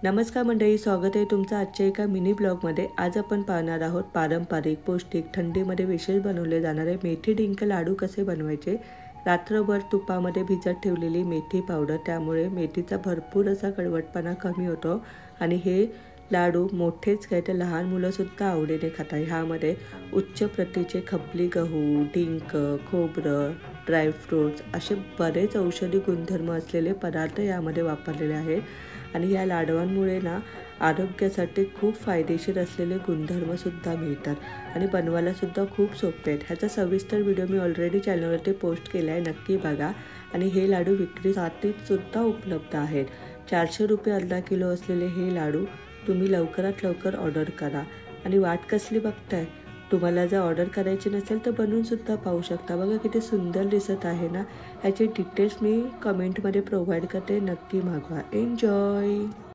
नमस्कार मंडळी, स्वागत आहे तुमचं आजच्या एका मिनी ब्लॉगमध्ये। आज आपण पाहणार आहोत पारंपरिक, पौष्टिक, थंडीमध्ये विशेष बनवले जाणारे मेथी डिंक लाडू कसे बनवायचे। रात्रभर तुपामध्ये भिजत ठेवलेली मेथी पावडर, त्यामुळे मेथीचा भरपूर असा कडवटपणा कमी होतो आणि हे लाडू मोठेच काय तर लहान मुलंसुद्धा आवडीने खातात। ह्यामध्ये उच्च प्रतीचे खपली गहू, डिंक, खोबरं, ड्रायफ्रूट्स असे बरेच औषधी गुणधर्म असलेले पदार्थ यामध्ये वापरलेले आहेत आणि या लाडवांमुळे ना आरोग्यासाठी खूप फायदेशीर असलेले गुणधर्मसुद्धा मिळतात आणि बनवायलासुद्धा खूप सोपे आहेत। ह्याचा सविस्तर व्हिडिओ मी ऑलरेडी चॅनलवरती पोस्ट केला आहे, नक्की बघा। आणि हे लाडू विक्रीसाठीसुद्धा उपलब्ध आहेत। 400 रुपये अर्धा किलो असलेले हे लाडू तुम्ही लवकरात लवकर ऑर्डर करा आणि वाट कसली बघताय। तुम्हाला जर ऑर्डर करायची नसेल तर बनवूनसुद्धा पाहू शकता। बघा किती सुंदर दिसत आहे ना। ह्याचे डिटेल्स मी कमेंटमध्ये प्रोव्हाइड करते, नक्की मागवा। एन्जॉय।